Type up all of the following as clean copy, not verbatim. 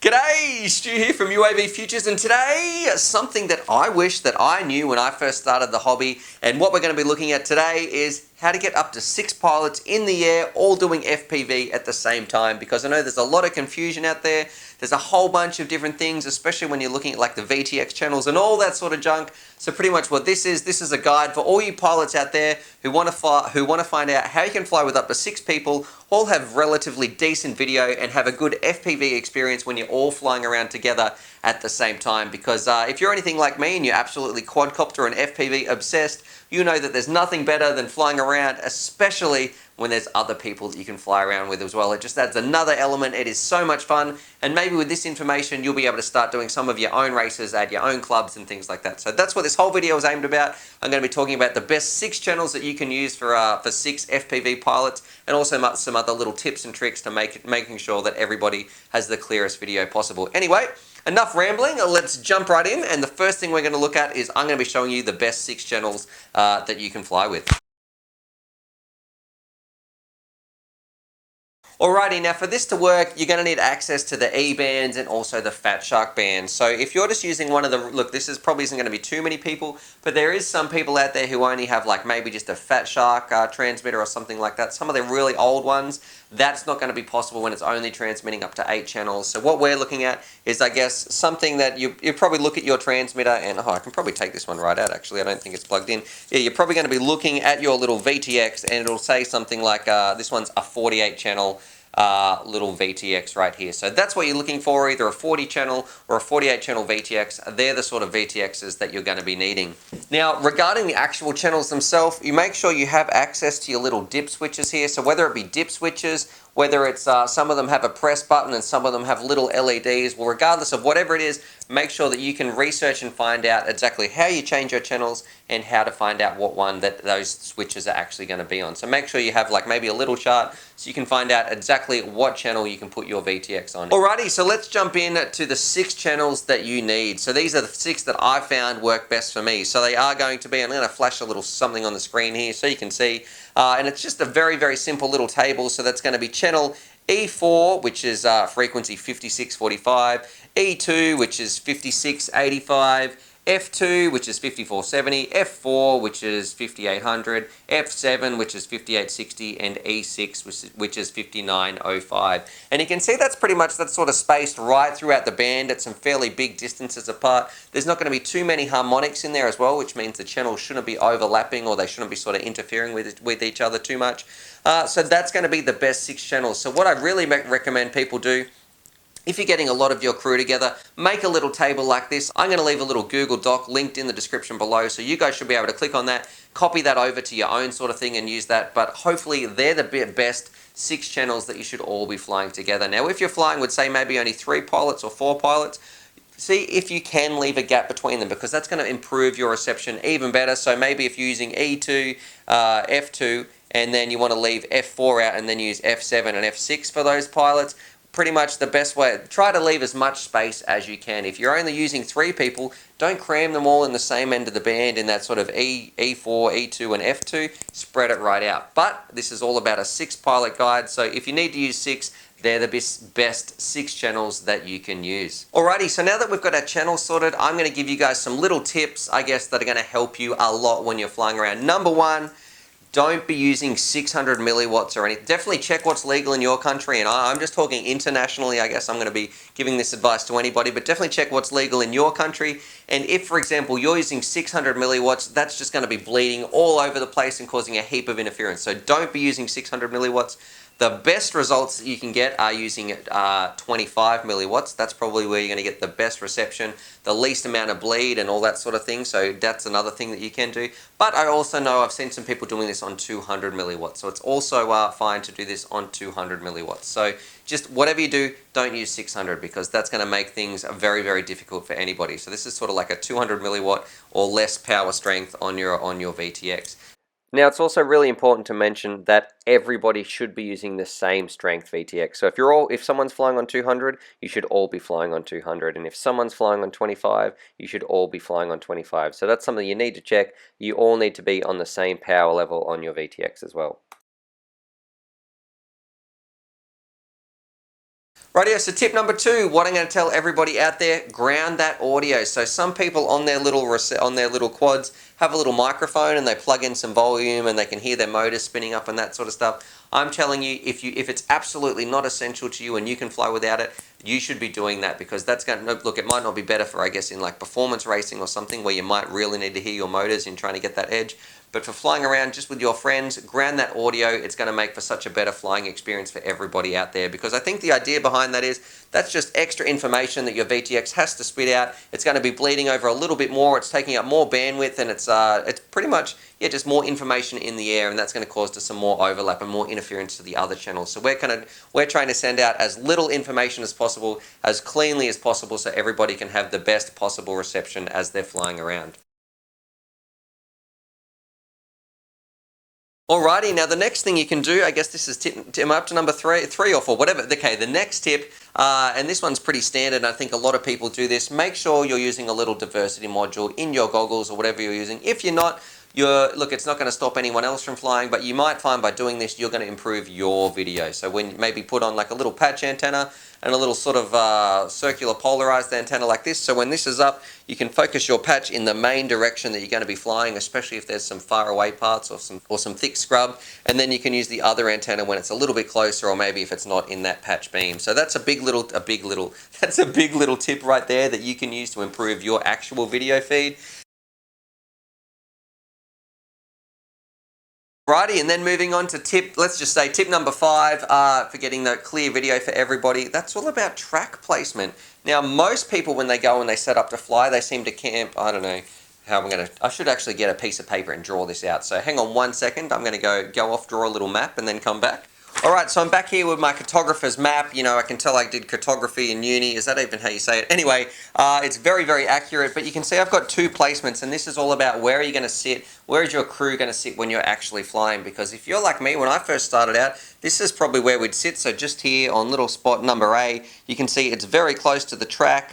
G'day, Stu here from UAVfutures, and today something that I wish that I knew when I first started the hobby, and what we're going to be looking at today is how to get up to 6 pilots in the air all doing FPV at the same time, because I know there's a lot of confusion out there. There's a whole bunch of different things, especially when you're looking at like the VTX channels and all that sort of junk. So pretty much what this is a guide for all you pilots out there who want to find out how you can fly with up to 6 people, all have relatively decent video and have a good FPV experience when you're all flying around together at the same time. Because if you're anything like me and you're absolutely quadcopter and FPV obsessed, you know that there's nothing better than flying around, especially when there's other people that you can fly around with as well. It just adds another element. It is so much fun, and maybe with this information you'll be able to start doing some of your own races at your own clubs and things like that. So that's what this whole video is aimed about. I'm going to be talking about the best 6 channels that you can use for 6 FPV pilots, and also some other little tips and tricks to making sure that everybody has the clearest video possible. Anyway, enough rambling, let's jump right in, and the first thing we're going to look at is I'm going to be showing you the best 6 channels that you can fly with. Alrighty, now for this to work, you're going to need access to the E bands and also the Fat Shark bands. So if you're just using one of the, look, this is probably isn't going to be too many people, but there is some people out there who only have like maybe just a Fat Shark transmitter or something like that. Some of the really old ones, that's not going to be possible when it's only transmitting up to 8 channels. So what we're looking at is, I guess, something that you probably look at your transmitter and, oh, I can probably take this one right out actually, I don't think it's plugged in. Yeah, you're probably going to be looking at your little VTX and it'll say something like, this one's a 48 channel little VTX right here. So that's what you're looking for, either a 40 channel or a 48 channel VTX. They're the sort of VTXs that you're going to be needing. Now, regarding the actual channels themselves, you make sure you have access to your little dip switches here. So whether it be dip switches, whether it's some of them have a press button and some of them have little LEDs, well, regardless of whatever it is, make sure that you can research and find out exactly how you change your channels and how to find out what one that those switches are actually going to be on. So make sure you have like maybe a little chart so you can find out exactly what channel you can put your VTX on. Alrighty, so let's jump in to the 6 channels that you need. So these are the 6 that I found work best for me. So they are going to be, I'm going to flash a little something on the screen here so you can see, and it's just a very, very simple little table. So that's going to be channel E4, which is frequency 5645, E2, which is 5685, F2, which is 5470, F4, which is 5800, F7, which is 5860, and E6, which is 5905. And you can see that's pretty much, that's sort of spaced right throughout the band at some fairly big distances apart. There's not going to be too many harmonics in there as well, which means the channels shouldn't be overlapping or they shouldn't be sort of interfering with each other too much. So that's going to be the best 6 channels. So what I really recommend people do, if you're getting a lot of your crew together, make a little table like this. I'm going to leave a little Google Doc linked in the description below, so you guys should be able to click on that, copy that over to your own sort of thing and use that. But hopefully they're the best 6 channels that you should all be flying together. Now if you're flying with, say, maybe only 3 pilots or 4 pilots, see if you can leave a gap between them, because that's going to improve your reception even better. So maybe if you're using E2, F2, and then you want to leave F4 out and then use F7 and F6 for those pilots, pretty much the best way, try to leave as much space as you can. If you're only using 3 people, don't cram them all in the same end of the band in that sort of E4, E2 and F2, spread it right out. But this is all about a 6 pilot guide, so if you need to use 6, they're the best 6 channels that you can use. Alrighty, so now that we've got our channels sorted, I'm going to give you guys some little tips, I guess, that are going to help you a lot when you're flying around. Number 1, don't be using 600 milliwatts or anything. Definitely check what's legal in your country, and I'm just talking internationally. I guess I'm going to be giving this advice to anybody, but definitely check what's legal in your country. And if, for example, you're using 600 milliwatts, that's just going to be bleeding all over the place and causing a heap of interference. So don't be using 600 milliwatts. The best results that you can get are using 25 milliwatts. That's probably where you're going to get the best reception, the least amount of bleed and all that sort of thing. So that's another thing that you can do. But I also know I've seen some people doing this on 200 milliwatts. So it's also fine to do this on 200 milliwatts. So just whatever you do, don't use 600, because that's going to make things very, very difficult for anybody. So this is sort of like a 200 milliwatt or less power strength on your VTX. Now, it's also really important to mention that everybody should be using the same strength VTX. So if someone's flying on 200, you should all be flying on 200. And if someone's flying on 25, you should all be flying on 25. So that's something you need to check. You all need to be on the same power level on your VTX as well. Rightio, so tip number 2, what I'm going to tell everybody out there, ground that audio. So some people on their little quads have a little microphone and they plug in some volume and they can hear their motors spinning up and that sort of stuff. I'm telling you, if it's absolutely not essential to you and you can fly without it, you should be doing that, because that's going to, look, it might not be better for, I guess, in like performance racing or something where you might really need to hear your motors in trying to get that edge. But for flying around just with your friends, ground that audio. It's going to make for such a better flying experience for everybody out there, because I think the idea behind that is that's just extra information that your VTX has to spit out. It's going to be bleeding over a little bit more. It's taking up more bandwidth, and it's pretty much, yeah, just more information in the air, and that's going to cause some more overlap and more interference to the other channels. So we're trying to send out as little information as possible, as cleanly as possible, so everybody can have the best possible reception as they're flying around. Alrighty, now the next thing you can do, I guess this is tip up to number three or 4, whatever. Okay, the next tip, and this one's pretty standard, and I think a lot of people do this. Make sure you're using a little diversity module in your goggles or whatever you're using. If you're not, look, it's not going to stop anyone else from flying, but you might find by doing this, you're going to improve your video. So when you maybe put on like a little patch antenna and a little sort of circular polarized antenna like this. So when this is up, you can focus your patch in the main direction that you're going to be flying, especially if there's some far away parts or some thick scrub. And then you can use the other antenna when it's a little bit closer, or maybe if it's not in that patch beam. So that's a big little tip right there that you can use to improve your actual video feed. Righty, and then moving on to let's just say tip number 5 for getting the clear video for everybody. That's all about track placement. Now, most people, when they go and they set up to fly, they seem to camp. I don't know how I should actually get a piece of paper and draw this out. So hang on 1 second. I'm going to go off, draw a little map, and then come back. Alright, so I'm back here with my cartographer's map. You know, I can tell I did cartography in uni. Is that even how you say it? Anyway, it's very, very accurate, but you can see I've got 2 placements, and this is all about where are you going to sit, where is your crew going to sit when you're actually flying, because if you're like me, when I first started out, this is probably where we'd sit. So just here on little spot number A, you can see it's very close to the track,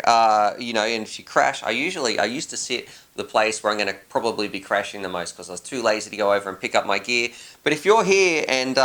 you know, and if you crash, I used to sit the place where I'm going to probably be crashing the most, because I was too lazy to go over and pick up my gear. But if you're here and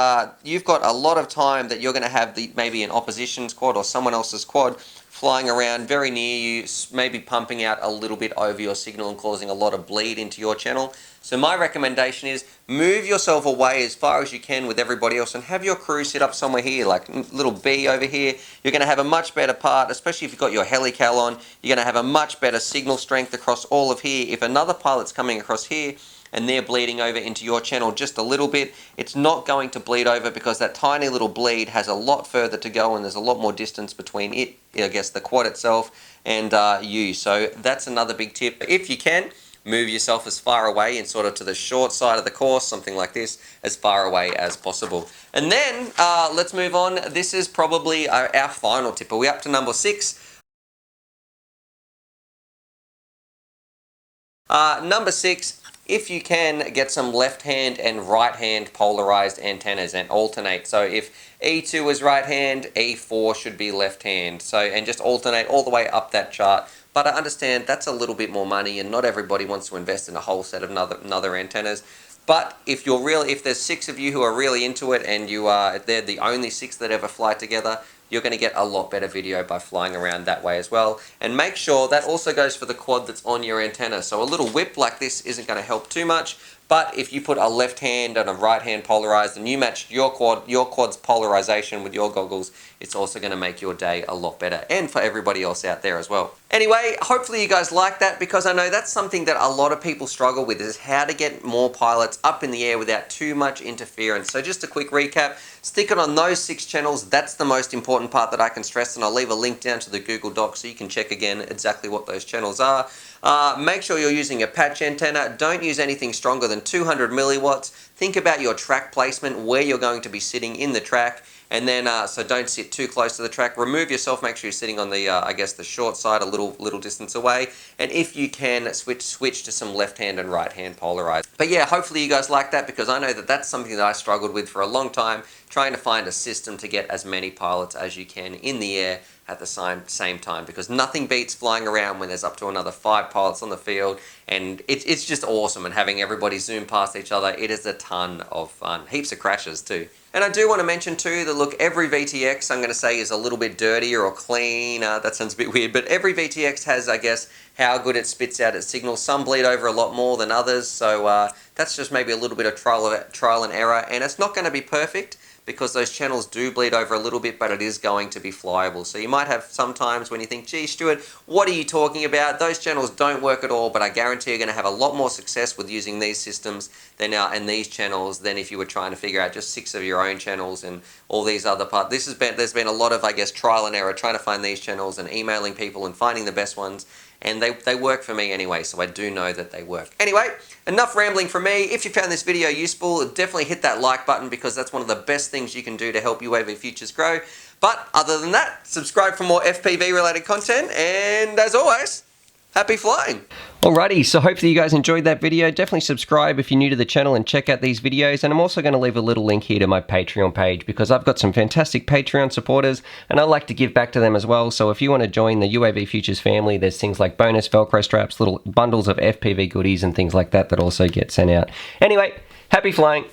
you've got a lot of time that you're going to have maybe an opposition's quad or someone else's quad flying around very near you, maybe pumping out a little bit over your signal and causing a lot of bleed into your channel. So my recommendation is move yourself away as far as you can with everybody else and have your crew sit up somewhere here, like little B over here. You're going to have a much better part, especially if you've got your helical on. You're going to have a much better signal strength across all of here. If another pilot's coming across here and they're bleeding over into your channel just a little bit, it's not going to bleed over, because that tiny little bleed has a lot further to go and there's a lot more distance between it, I guess the quad itself, and you. So that's another big tip. If you can, move yourself as far away and sort of to the short side of the course, something like this, as far away as possible. And then let's move on. This is probably our final tip. Are we up to number 6? Number 6, if you can, get some left hand and right hand polarized antennas and alternate. So if E2 is right hand, E4 should be left hand. So, and just alternate all the way up that chart. But I understand that's a little bit more money, and not everybody wants to invest in a whole set of another antennas. But if there's 6 of you who are really into it, and they're the only 6 that ever fly together, you're going to get a lot better video by flying around that way as well. And make sure that also goes for the quad that's on your antenna. So a little whip like this isn't going to help too much. But if you put a left hand and a right hand polarized and you match your quad's polarization with your goggles, it's also going to make your day a lot better, and for everybody else out there as well. Anyway, hopefully you guys like that, because I know that's something that a lot of people struggle with, is how to get more pilots up in the air without too much interference. So just a quick recap, stick it on those 6 channels. That's the most important part that I can stress, and I'll leave a link down to the Google Doc so you can check again exactly what those channels are. Make sure you're using a patch antenna. Don't use anything stronger than 200 milliwatts. Think about your track placement, where you're going to be sitting in the track, and then so don't sit too close to the track. Remove yourself. Make sure you're sitting on the I guess the short side, a little distance away. And if you can, switch to some left hand and right hand polarized. But yeah, hopefully you guys like that, because I know that that's something that I struggled with for a long time, trying to find a system to get as many pilots as you can in the air at the same time, because nothing beats flying around when there's up to another 5 pilots on the field, and it's just awesome, and having everybody zoom past each other, it is a ton of fun. Heaps of crashes too. And I do want to mention too that look, every VTX I'm going to say is a little bit dirtier or clean. That sounds a bit weird, but every VTX has, I guess, how good it spits out its signals. Some bleed over a lot more than others, so that's just maybe a little bit of trial and error, and it's not going to be perfect because those channels do bleed over a little bit, but it is going to be flyable. So you might have sometimes when you think, gee, Stuart, what are you talking about? Those channels don't work at all, but I guarantee you're going to have a lot more success with using these systems and these channels than if you were trying to figure out just 6 of your own channels and all these other parts. There's been a lot of, I guess, trial and error trying to find these channels and emailing people and finding the best ones. And they work for me anyway, so I do know that they work. Anyway, enough rambling from me. If you found this video useful, definitely hit that like button because that's one of the best things you can do to help UAVfutures grow. But other than that, subscribe for more FPV related content, and as always, happy flying! Alrighty, so hopefully you guys enjoyed that video. Definitely subscribe if you're new to the channel and check out these videos. And I'm also going to leave a little link here to my Patreon page because I've got some fantastic Patreon supporters and I like to give back to them as well. So if you want to join the UAVfutures family, there's things like bonus Velcro straps, little bundles of FPV goodies and things like that that also get sent out. Anyway, happy flying!